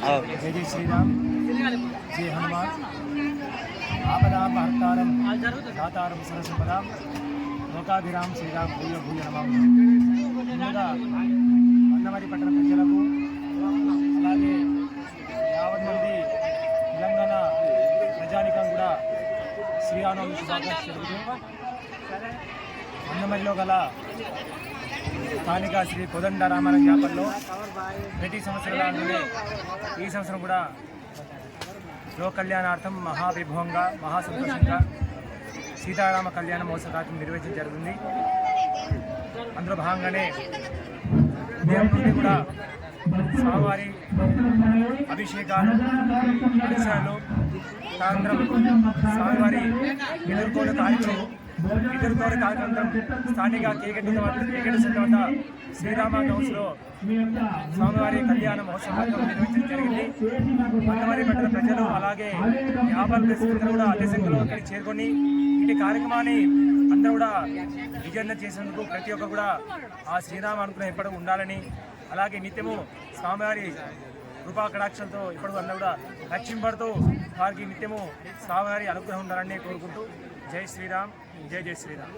जय जय श्री राम, जय हनुमान। आपदां हर्तारं दातारं सर्वसंपदां లోకాభిరామ్ శ్రీరామ్ భూయ భూయ నమః। ముందుగా అన్నమరి పట్టణ ప్రజలకు అలాగే 50 మంది తెలంగాణ ప్రజానికం కూడా శ్రీరామనవమి శుభాకాంక్షలు తెలుపుతూ అన్నమరిలో గల స్థానిక శ్రీ కోదండ రామాలయం వ్యాపారంలో ప్రతి సంవత్సరంలాగానే ఈ సంవత్సరం కూడా లోక కళ్యాణార్థం మహావైభవంగా మహాసంతోషంగా సీతారామ కళ్యాణ మహోత్సవ కార్యక్రమం నిర్వహించడం జరుగుతుంది। అందులో భాగంగానే ఉదయం నుండి కూడా స్వామివారి అభిషేకాలు దర్శనాలు సాయంత్రం స్వామివారి ఎదుర్కోలు కార్యక్రమం స్థానిక కేకెట్ వద్ద శ్రీరామ హౌస్లో స్వామివారి కళ్యాణ మహోత్సవం నిర్వహించడం జరిగింది। అన్నమరి పట్టణ ప్రజలు అలాగే వ్యాపారస్తులు కూడా అదే సంఖ్యలో అక్కడికి చేరుకొని ఇటు కార్యక్రమాన్ని అందరూ కూడా విజయవంతం చేసేందుకు ప్రతి ఒక్కరు కూడా ఆ శ్రీరామ అనుకున్న ఎప్పటికీ ఉండాలని అలాగే నిత్యము స్వామివారి కృపా కటాక్షంతో ఇప్పుడు అందరూ కూడా రక్షింపడుతూ వారికి నిత్యము స్వామివారి అనుగ్రహం ఉండాలని కోరుకుంటూ జై శ్రీరామ్, జై జై శ్రీరామ్।